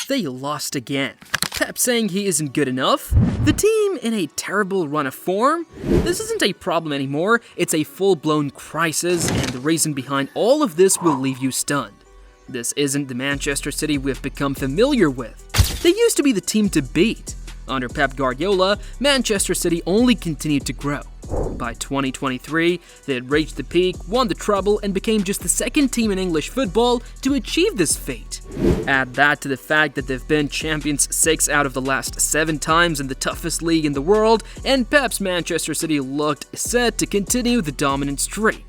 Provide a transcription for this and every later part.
they lost again. Pep saying he isn't good enough, the team in a terrible run of form. This isn't a problem anymore, it's a full-blown crisis, and the reason behind all of this will leave you stunned. This isn't the Manchester City we've become familiar with. They used to be the team to beat. Under Pep Guardiola, Manchester City only continued to grow. By 2023, they had reached the peak, won the treble, and became just the second team in English football to achieve this feat. Add that to the fact that they've been champions 6 out of the last 7 times in the toughest league in the world, and Pep's Manchester City looked set to continue the dominant streak.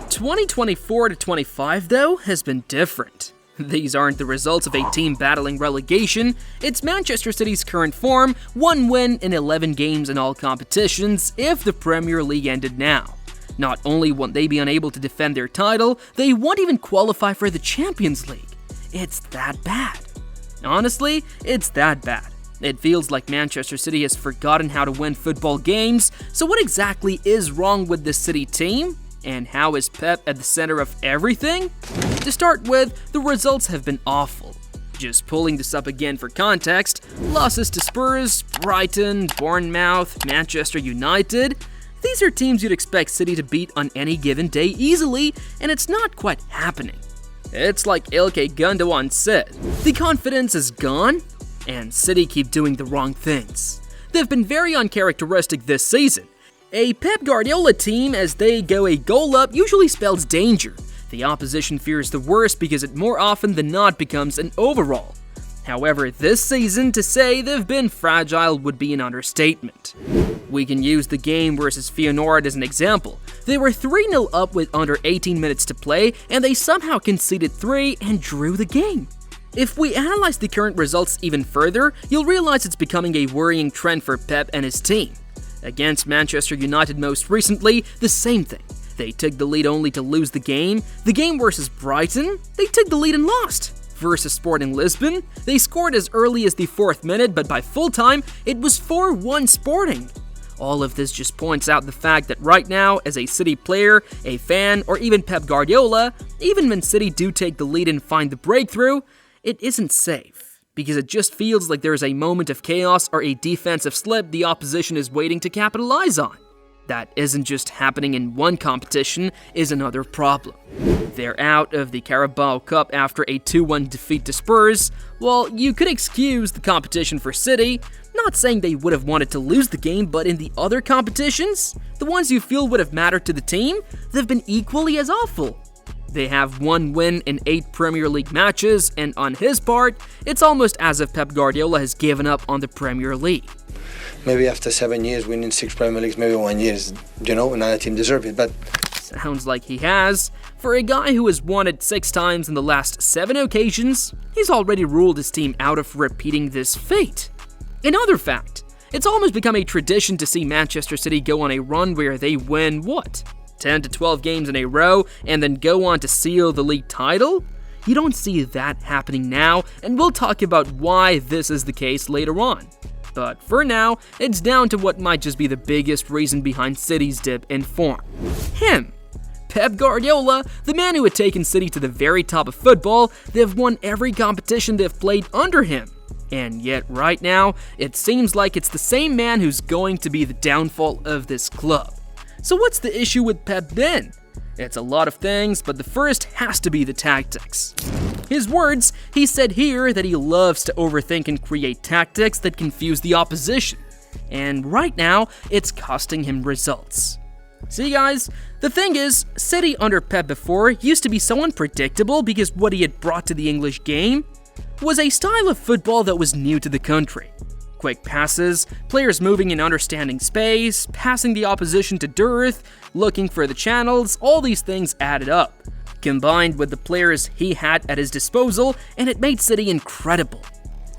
2024-25, though, has been different. These aren't the results of a team battling relegation, it's Manchester City's current form, 1 win in 11 games in all competitions if the Premier League ended now. Not only won't they be unable to defend their title, they won't even qualify for the Champions League. It's that bad. Honestly, it's that bad. It feels like Manchester City has forgotten how to win football games, so what exactly is wrong with this City team? And how is Pep at the center of everything? To start with, the results have been awful. Just pulling this up again for context, losses to Spurs, Brighton, Bournemouth, Manchester United. These are teams you'd expect City to beat on any given day easily, and it's not quite happening. It's like Ilkay Gundogan said, the confidence is gone, and City keep doing the wrong things. They've been very uncharacteristic this season. A Pep Guardiola team, as they go a goal up, usually spells danger. The opposition fears the worst because it more often than not becomes an overall. However, this season, to say they've been fragile would be an understatement. We can use the game versus Feyenoord as an example. They were 3-0 up with under 18 minutes to play, and they somehow conceded 3 and drew the game. If we analyze the current results even further, you'll realize it's becoming a worrying trend for Pep and his team. Against Manchester United most recently, the same thing. They took the lead only to lose the game. The game versus Brighton, they took the lead and lost. Versus Sporting Lisbon, they scored as early as the 4th minute, but by full time, it was 4-1 Sporting. All of this just points out the fact that right now, as a City player, a fan, or even Pep Guardiola, even when City do take the lead and find the breakthrough, it isn't safe. Because it just feels like there's a moment of chaos or a defensive slip the opposition is waiting to capitalize on. That isn't just happening in one competition is another problem. They're out of the Carabao Cup after a 2-1 defeat to Spurs. While you could excuse the competition for City, not saying they would have wanted to lose the game, but in the other competitions, the ones you feel would have mattered to the team, they've been equally as awful. They have 1 win in 8 Premier League matches, and on his part, it's almost as if Pep Guardiola has given up on the Premier League. Maybe after 7 years winning 6 Premier Leagues, maybe 1 year, another team deserves it, but... Sounds like he has. For a guy who has won it 6 times in the last 7 occasions, he's already ruled his team out of repeating this fate. Another fact, it's almost become a tradition to see Manchester City go on a run where they win, 10 to 12 games in a row, and then go on to seal the league title? You don't see that happening now, and we'll talk about why this is the case later on. But for now, it's down to what might just be the biggest reason behind City's dip in form. Him. Pep Guardiola, the man who had taken City to the very top of football. They've won every competition they've played under him. And yet right now, it seems like it's the same man who's going to be the downfall of this club. So what's the issue with Pep then? It's a lot of things, but the first has to be the tactics. His words, he said here that he loves to overthink and create tactics that confuse the opposition. And right now, it's costing him results. See guys, the thing is, City under Pep before used to be so unpredictable because what he had brought to the English game was a style of football that was new to the country. Quick passes, players moving and understanding space, passing the opposition to dearth, looking for the channels, all these things added up, combined with the players he had at his disposal, and it made City incredible.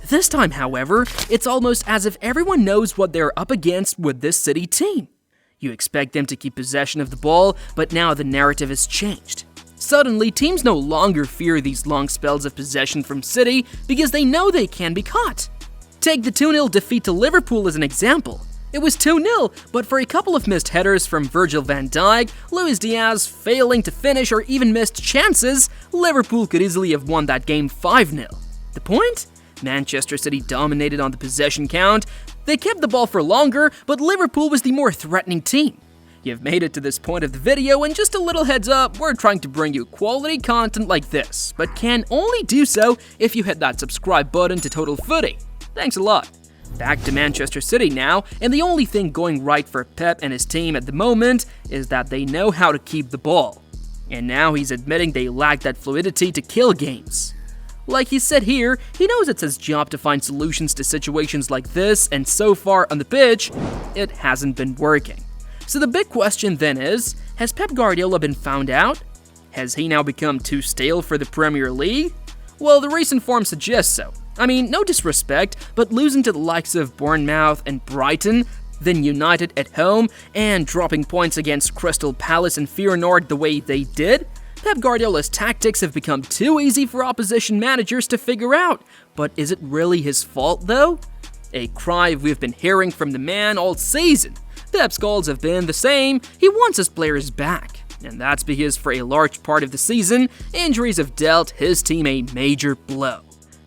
This time, however, it's almost as if everyone knows what they're up against with this City team. You expect them to keep possession of the ball, but now the narrative has changed. Suddenly, teams no longer fear these long spells of possession from City because they know they can be caught. Take the 2-0 defeat to Liverpool as an example. It was 2-0, but for a couple of missed headers from Virgil van Dijk, Luis Diaz failing to finish, or even missed chances, Liverpool could easily have won that game 5-0. The point? Manchester City dominated on the possession count. They kept the ball for longer, but Liverpool was the more threatening team. You've made it to this point of the video, and just a little heads up, we're trying to bring you quality content like this, but can only do so if you hit that subscribe button to Total Footy. Thanks a lot. Back to Manchester City now, and the only thing going right for Pep and his team at the moment is that they know how to keep the ball. And now he's admitting they lack that fluidity to kill games. Like he said here, he knows it's his job to find solutions to situations like this, and so far on the pitch, it hasn't been working. So the big question then is, has Pep Guardiola been found out? Has he now become too stale for the Premier League? Well, the recent form suggests so. I mean, no disrespect, but losing to the likes of Bournemouth and Brighton, then United at home, and dropping points against Crystal Palace and Feyenoord the way they did, Pep Guardiola's tactics have become too easy for opposition managers to figure out. But is it really his fault, though? A cry we've been hearing from the man all season. Pep's goals have been the same, he wants his players back. And that's because for a large part of the season, injuries have dealt his team a major blow.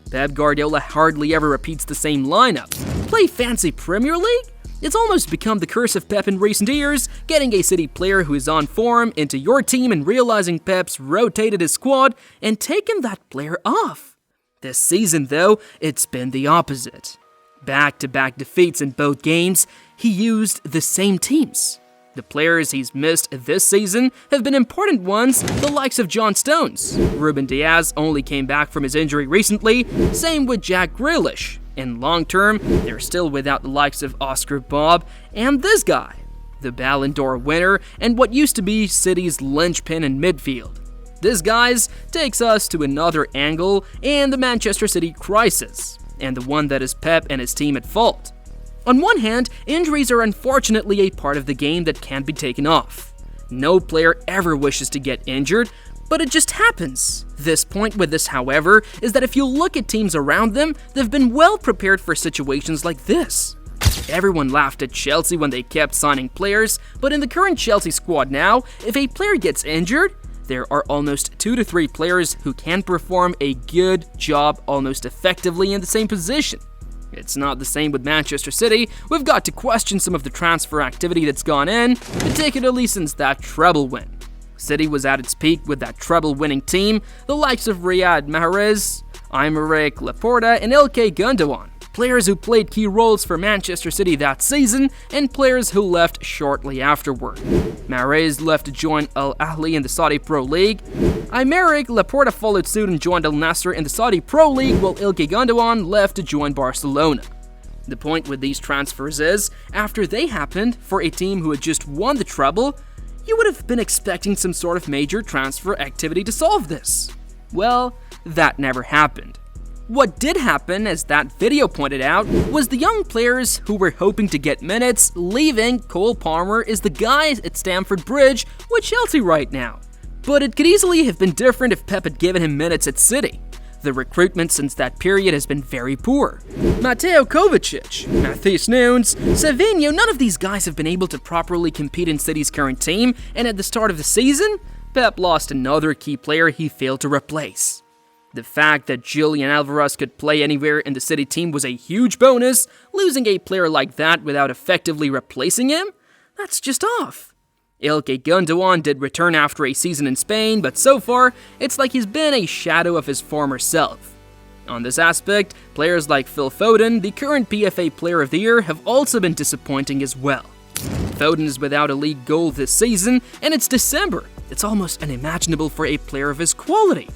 Pep Guardiola hardly ever repeats the same lineup. Play fancy Premier League? It's almost become the curse of Pep in recent years, getting a City player who is on form into your team and realizing Pep's rotated his squad and taken that player off. This season, though, it's been the opposite. Back-to-back defeats in both games, he used the same teams. The players he's missed this season have been important ones, the likes of John Stones. Ruben Diaz only came back from his injury recently, same with Jack Grealish. In long term, they're still without the likes of Oscar Bob and this guy, the Ballon d'Or winner and what used to be City's linchpin in midfield. This, guys, takes us to another angle and the Manchester City crisis, and the one that is Pep and his team at fault. On one hand, injuries are unfortunately a part of the game that can't be taken off. No player ever wishes to get injured, but it just happens. This point with this, however, is that if you look at teams around them, they've been well prepared for situations like this. Everyone laughed at Chelsea when they kept signing players, but in the current Chelsea squad now, if a player gets injured, there are almost 2 to 3 players who can perform a good job almost effectively in the same position. It's not the same with Manchester City. We've got to question some of the transfer activity that's gone in, particularly since that treble win. City was at its peak with that treble-winning team, the likes of Riyad Mahrez, Aymeric Laporta, and Ilkay Gundogan, players who played key roles for Manchester City that season, and players who left shortly afterward. Mahrez left to join Al Ahly in the Saudi Pro League. Aymeric Laporta followed suit and joined Al Nassr in the Saudi Pro League, while Ilkay Gundogan left to join Barcelona. The point with these transfers is, after they happened, for a team who had just won the treble, you would have been expecting some sort of major transfer activity to solve this. Well, that never happened. What did happen, as that video pointed out, was the young players who were hoping to get minutes leaving. Cole Palmer is the guy at Stamford Bridge with Chelsea right now. But it could easily have been different if Pep had given him minutes at City. The recruitment since that period has been very poor. Mateo Kovacic, Matheus Nunes, Savinho, none of these guys have been able to properly compete in City's current team, and at the start of the season, Pep lost another key player he failed to replace. The fact that Julian Alvarez could play anywhere in the City team was a huge bonus. Losing a player like that without effectively replacing him? That's just off. Ilkay Gundogan did return after a season in Spain, but so far, it's like he's been a shadow of his former self. On this aspect, players like Phil Foden, the current PFA Player of the Year, have also been disappointing as well. Foden is without a league goal this season, and it's December. It's almost unimaginable for a player of his quality.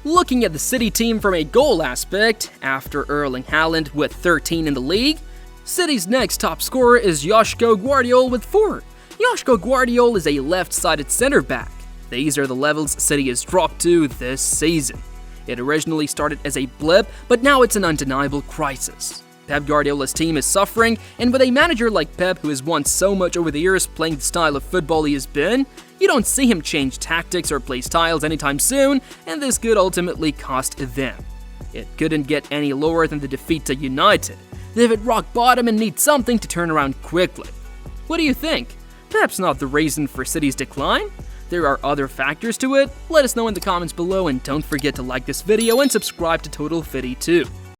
Looking at the City team from a goal aspect, after Erling Haaland with 13 in the league, City's next top scorer is Joško Guardiola with 4. Joško Guardiola is a left-sided center-back. These are the levels City has dropped to this season. It originally started as a blip, but now it's an undeniable crisis. Pep Guardiola's team is suffering, and with a manager like Pep who has won so much over the years playing the style of football he has been, you don't see him change tactics or play styles anytime soon, and this could ultimately cost them. It couldn't get any lower than the defeat to United. They've hit rock bottom and need something to turn around quickly. What do you think? Pep's not the reason for City's decline. There are other factors to it. Let us know in the comments below, and don't forget to like this video and subscribe to Total Footy too.